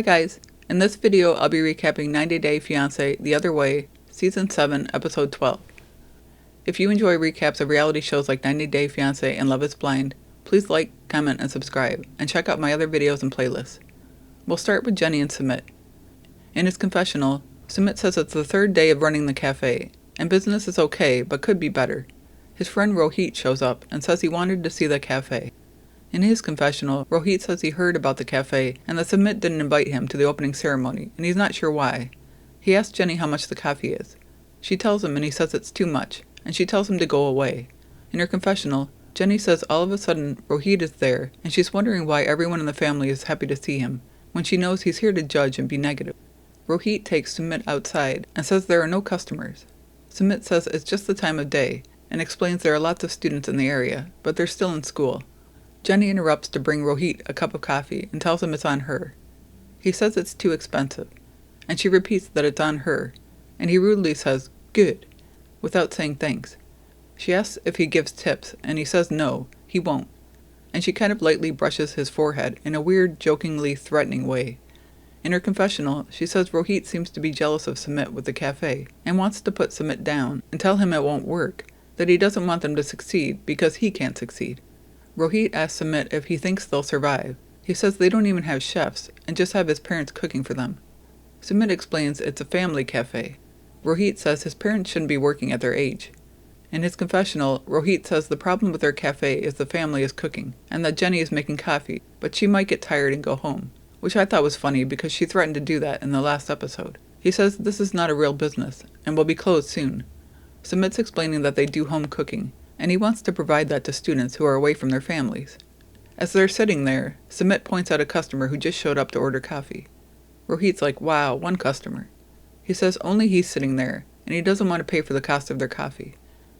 Hi guys, in this video I'll be recapping 90 Day Fiancé The Other Way, Season 7, Episode 12. If you enjoy recaps of reality shows like 90 Day Fiancé and Love is Blind, please like, comment, and subscribe, and check out my other videos and playlists. We'll start with Johny and Sumit. In his confessional, Sumit says it's the third day of running the cafe, and business is okay but could be better. His friend Rohit shows up and says he wanted to see the cafe. In his confessional, Rohit says he heard about the cafe and that Sumit didn't invite him to the opening ceremony, and he's not sure why. He asks Johny how much the coffee is. She tells him and he says it's too much, and she tells him to go away. In her confessional, Johny says all of a sudden Rohit is there, and she's wondering why everyone in the family is happy to see him, when she knows he's here to judge and be negative. Rohit takes Sumit outside and says there are no customers. Sumit says it's just the time of day, and explains there are lots of students in the area, but they're still in school. Johny interrupts to bring Rohit a cup of coffee and tells him it's on her. He says it's too expensive, and she repeats that it's on her, and he rudely says, "Good," without saying thanks. She asks if he gives tips, and he says no, he won't, and she kind of lightly brushes his forehead in a weird, jokingly threatening way. In her confessional, she says Rohit seems to be jealous of Sumit with the cafe, and wants to put Sumit down and tell him it won't work, that he doesn't want them to succeed because he can't succeed. Rohit asks Sumit if he thinks they'll survive. He says they don't even have chefs, and just have his parents cooking for them. Sumit explains it's a family cafe. Rohit says his parents shouldn't be working at their age. In his confessional, Rohit says the problem with their cafe is the family is cooking, and that Johny is making coffee, but she might get tired and go home, which I thought was funny because she threatened to do that in the last episode. He says this is not a real business, and will be closed soon. Sumit's explaining that they do home cooking, and he wants to provide that to students who are away from their families. As they're sitting there, Sumit points out a customer who just showed up to order coffee. Rohit's like, wow, one customer. He says only he's sitting there, and he doesn't want to pay for the cost of their coffee.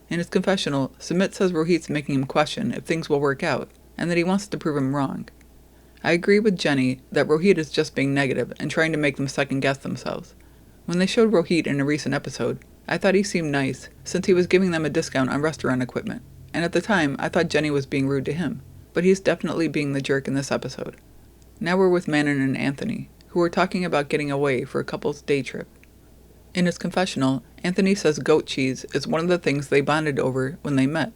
In his confessional, Sumit says Rohit's making him question if things will work out, and that he wants to prove him wrong. I agree with Johny that Rohit is just being negative and trying to make them second-guess themselves. When they showed Rohit in a recent episode, I thought he seemed nice, since he was giving them a discount on restaurant equipment, and at the time I thought Johny was being rude to him, but he's definitely being the jerk in this episode. Now we're with Manon and Anthony, who are talking about getting away for a couple's day trip. In his confessional, Anthony says goat cheese is one of the things they bonded over when they met.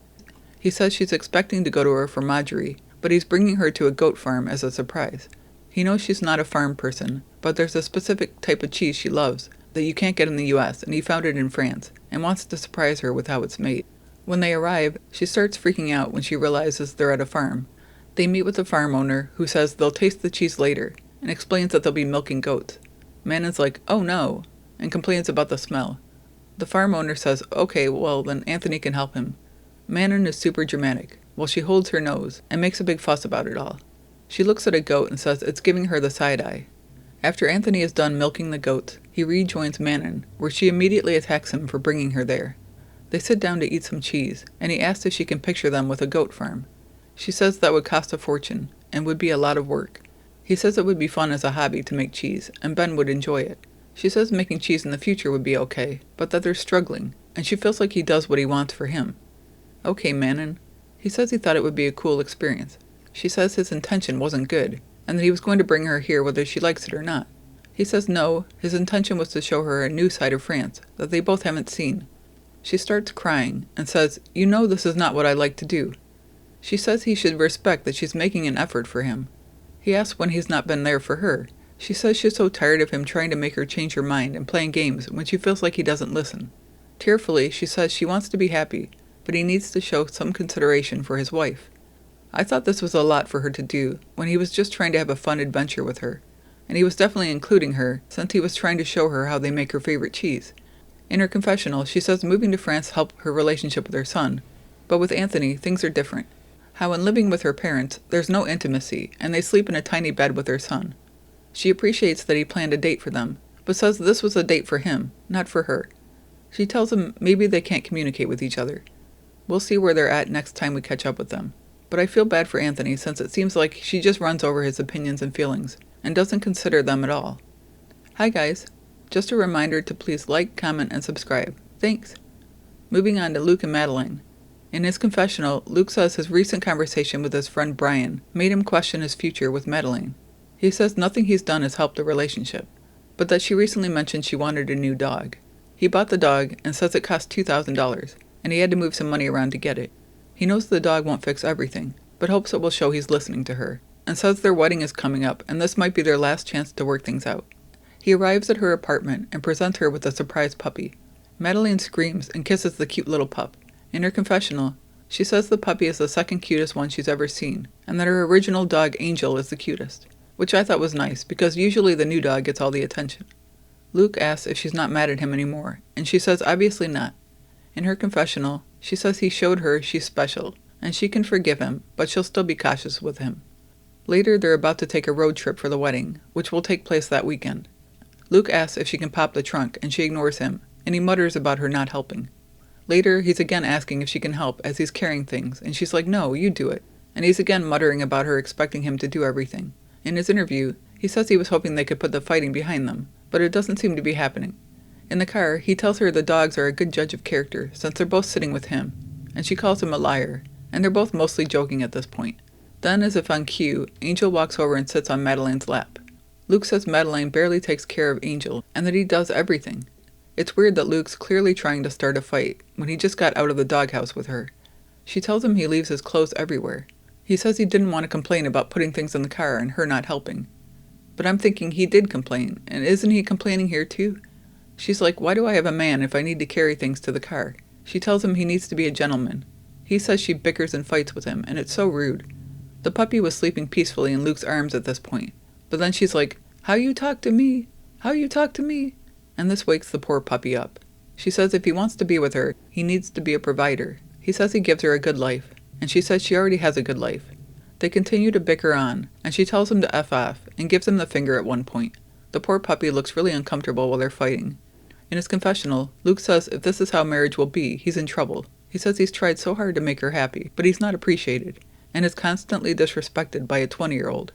He says she's expecting to go to her fromagerie, but he's bringing her to a goat farm as a surprise. He knows she's not a farm person, but there's a specific type of cheese she loves that you can't get in the US, and he found it in France, and wants to surprise her with how it's made. When they arrive, she starts freaking out when she realizes they're at a farm. They meet with the farm owner, who says they'll taste the cheese later, and explains that they'll be milking goats. Manon's like, oh no, and complains about the smell. The farm owner says, okay, well then Anthony can help him. Manon is super dramatic, while she holds her nose, and makes a big fuss about it all. She looks at a goat and says it's giving her the side eye. After Anthony is done milking the goats, he rejoins Manon, where she immediately attacks him for bringing her there. They sit down to eat some cheese, and he asks if she can picture them with a goat farm. She says that would cost a fortune, and would be a lot of work. He says it would be fun as a hobby to make cheese, and Ben would enjoy it. She says making cheese in the future would be okay, but that they're struggling, and she feels like he does what he wants for him. Okay, Manon. He says he thought it would be a cool experience. She says his intention wasn't good, and that he was going to bring her here whether she likes it or not. He says no, his intention was to show her a new side of France that they both haven't seen. She starts crying and says, you know this is not what I like to do. She says he should respect that she's making an effort for him. He asks when he's not been there for her. She says she's so tired of him trying to make her change her mind and playing games when she feels like he doesn't listen. Tearfully, she says she wants to be happy, but he needs to show some consideration for his wife. I thought this was a lot for her to do when he was just trying to have a fun adventure with her, and he was definitely including her since he was trying to show her how they make her favorite cheese. In her confessional, she says moving to France helped her relationship with her son, but with Anthony, things are different. How in living with her parents, there's no intimacy, and they sleep in a tiny bed with their son. She appreciates that he planned a date for them, but says this was a date for him, not for her. She tells him maybe they can't communicate with each other. We'll see where they're at next time we catch up with them. But I feel bad for Anthony since it seems like she just runs over his opinions and feelings, and doesn't consider them at all. Hi guys, just a reminder to please like, comment, and subscribe. Thanks! Moving on to Luke and Madelein. In his confessional, Luke says his recent conversation with his friend Brian made him question his future with Madelein. He He says nothing he's done has helped the relationship, but that she recently mentioned she wanted a new dog. He bought the dog and says it cost $2,000, and he had to move some money around to get it. He knows the dog won't fix everything, but hopes it will show he's listening to her, and says their wedding is coming up and this might be their last chance to work things out. He arrives at her apartment and presents her with a surprise puppy. Madeleine screams and kisses the cute little pup. In her confessional, she says the puppy is the second cutest one she's ever seen, and that her original dog Angel is the cutest, which I thought was nice because usually the new dog gets all the attention. Luke asks if she's not mad at him anymore, and she says obviously not. In her confessional, she says he showed her she's special, and she can forgive him, but she'll still be cautious with him. Later, they're about to take a road trip for the wedding, which will take place that weekend. Luke asks if she can pop the trunk, and she ignores him, and he mutters about her not helping. Later, he's again asking if she can help as he's carrying things, and she's like, no, you do it. And he's again muttering about her expecting him to do everything. In his interview, he says he was hoping they could put the fighting behind them, but it doesn't seem to be happening. In the car, he tells her the dogs are a good judge of character since they're both sitting with him, and she calls him a liar, and they're both mostly joking at this point. Then, as if on cue, Angel walks over and sits on Madeleine's lap. Luke says Madeleine barely takes care of Angel, and that he does everything. It's weird that Luke's clearly trying to start a fight when he just got out of the doghouse with her. She tells him he leaves his clothes everywhere. He says he didn't want to complain about putting things in the car and her not helping. But I'm thinking he did complain, and isn't he complaining here too? She's like, why do I have a man if I need to carry things to the car? She tells him he needs to be a gentleman. He says she bickers and fights with him, and it's so rude. The puppy was sleeping peacefully in Luke's arms at this point, but then she's like, how you talk to me? How you talk to me? And this wakes the poor puppy up. She says if he wants to be with her, he needs to be a provider. He says he gives her a good life, and she says she already has a good life. They continue to bicker on, and she tells him to F off, and gives him the finger at one point. The poor puppy looks really uncomfortable while they're fighting. In his confessional, Luke says if this is how marriage will be, he's in trouble. He says he's tried so hard to make her happy, but he's not appreciated, and is constantly disrespected by a 20-year-old.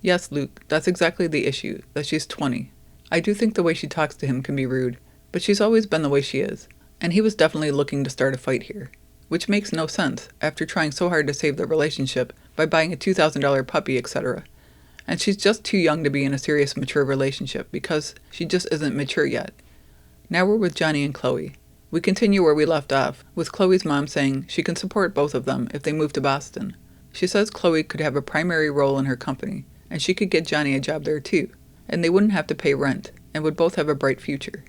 Yes, Luke, that's exactly the issue, that she's 20. I do think the way she talks to him can be rude, but she's always been the way she is, and he was definitely looking to start a fight here, which makes no sense after trying so hard to save the relationship by buying a $2,000 puppy, etc. And she's just too young to be in a serious, mature relationship because she just isn't mature yet. Now we're with Johny and Chloe. We continue where we left off, with Chloe's mom saying she can support both of them if they move to Boston. She says Chloe could have a primary role in her company, and she could get Johny a job there too, and they wouldn't have to pay rent, and would both have a bright future.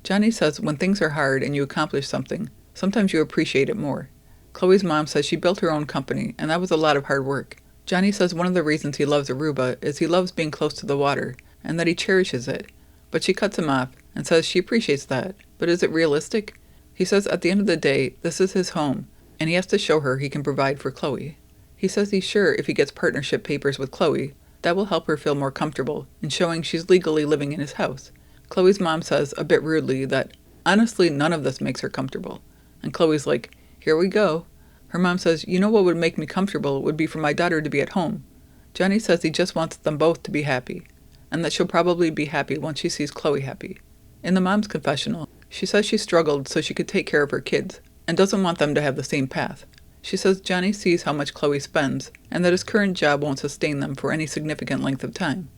Johny says when things are hard and you accomplish something, sometimes you appreciate it more. Chloe's mom says she built her own company, and that was a lot of hard work. Johny says one of the reasons he loves Aruba is he loves being close to the water, and that he cherishes it. But she cuts him off, and says she appreciates that, but is it realistic? He says at the end of the day, this is his home, and he has to show her he can provide for Chloe. He says he's sure if he gets partnership papers with Chloe, that will help her feel more comfortable in showing she's legally living in his house. Chloe's mom says, a bit rudely, that honestly none of this makes her comfortable. And Chloe's like, here we go. Her mom says, you know what would make me comfortable would be for my daughter to be at home. Johny says he just wants them both to be happy, and that she'll probably be happy once she sees Chloe happy. In the mom's confessional, she says she struggled so she could take care of her kids, and doesn't want them to have the same path. She says Johny sees how much Chloe spends, and that his current job won't sustain them for any significant length of time.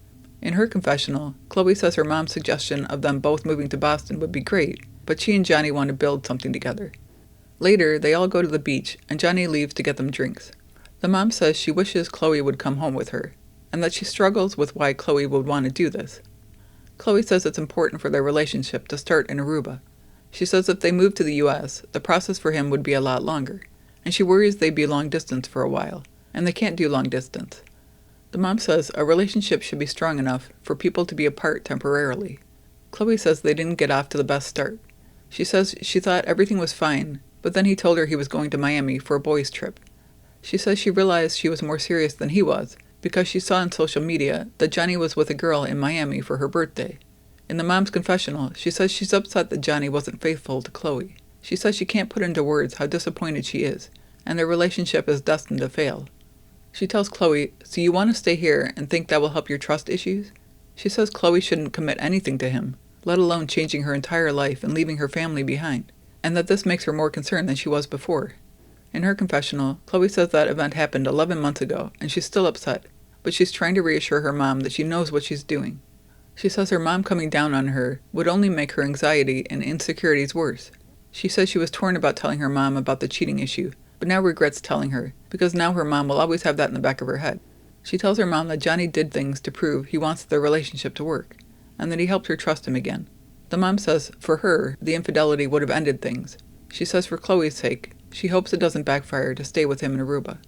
In her confessional, Chloe says her mom's suggestion of them both moving to Boston would be great, but she and Johny want to build something together. Later, they all go to the beach, and Johny leaves to get them drinks. The mom says she wishes Chloe would come home with her, and that she struggles with why Chloe would want to do this. Chloe says it's important for their relationship to start in Aruba. She says if they moved to the U.S., the process for him would be a lot longer, and she worries they'd be long distance for a while, and they can't do long distance. The mom says a relationship should be strong enough for people to be apart temporarily. Chloe says they didn't get off to the best start. She says she thought everything was fine, but then he told her he was going to Miami for a boys' trip. She says she realized she was more serious than he was, because she saw on social media that Johny was with a girl in Miami for her birthday. In the mom's confessional, she says she's upset that Johny wasn't faithful to Chloe. She says she can't put into words how disappointed she is, and their relationship is destined to fail. She tells Chloe, so you want to stay here and think that will help your trust issues? She says Chloe shouldn't commit anything to him, let alone changing her entire life and leaving her family behind, and that this makes her more concerned than she was before. In her confessional, Chloe says that event happened 11 months ago, and she's still upset, but she's trying to reassure her mom that she knows what she's doing. She says her mom coming down on her would only make her anxiety and insecurities worse. She says she was torn about telling her mom about the cheating issue, but now regrets telling her, because now her mom will always have that in the back of her head. She tells her mom that Johny did things to prove he wants their relationship to work, and that he helped her trust him again. The mom says, for her, the infidelity would have ended things. She says for Chloe's sake, she hopes it doesn't backfire to stay with him in Aruba.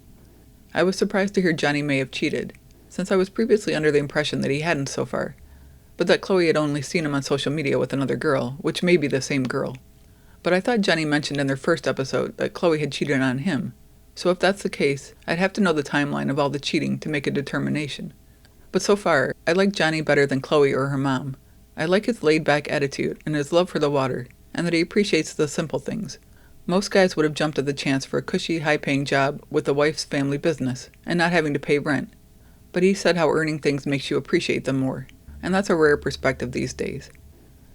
I was surprised to hear Johny may have cheated, since I was previously under the impression that he hadn't so far, but that Chloe had only seen him on social media with another girl, which may be the same girl. But I thought Johny mentioned in their first episode that Chloe had cheated on him, so if that's the case, I'd have to know the timeline of all the cheating to make a determination. But so far, I like Johny better than Chloe or her mom. I like his laid-back attitude and his love for the water, and that he appreciates the simple things. Most guys would have jumped at the chance for a cushy, high-paying job with the wife's family business, and not having to pay rent. But he said how earning things makes you appreciate them more, and that's a rare perspective these days.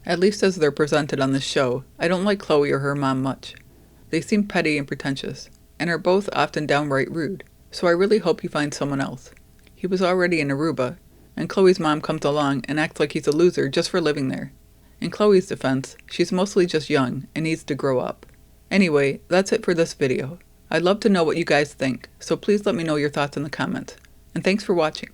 At least as they're presented on this show, I don't like Chloe or her mom much. They seem petty and pretentious, and are both often downright rude, so I really hope he finds someone else. He was already in Aruba, and Chloe's mom comes along and acts like he's a loser just for living there. In Chloe's defense, she's mostly just young and needs to grow up. Anyway, that's it for this video. I'd love to know what you guys think, so please let me know your thoughts in the comments. And thanks for watching.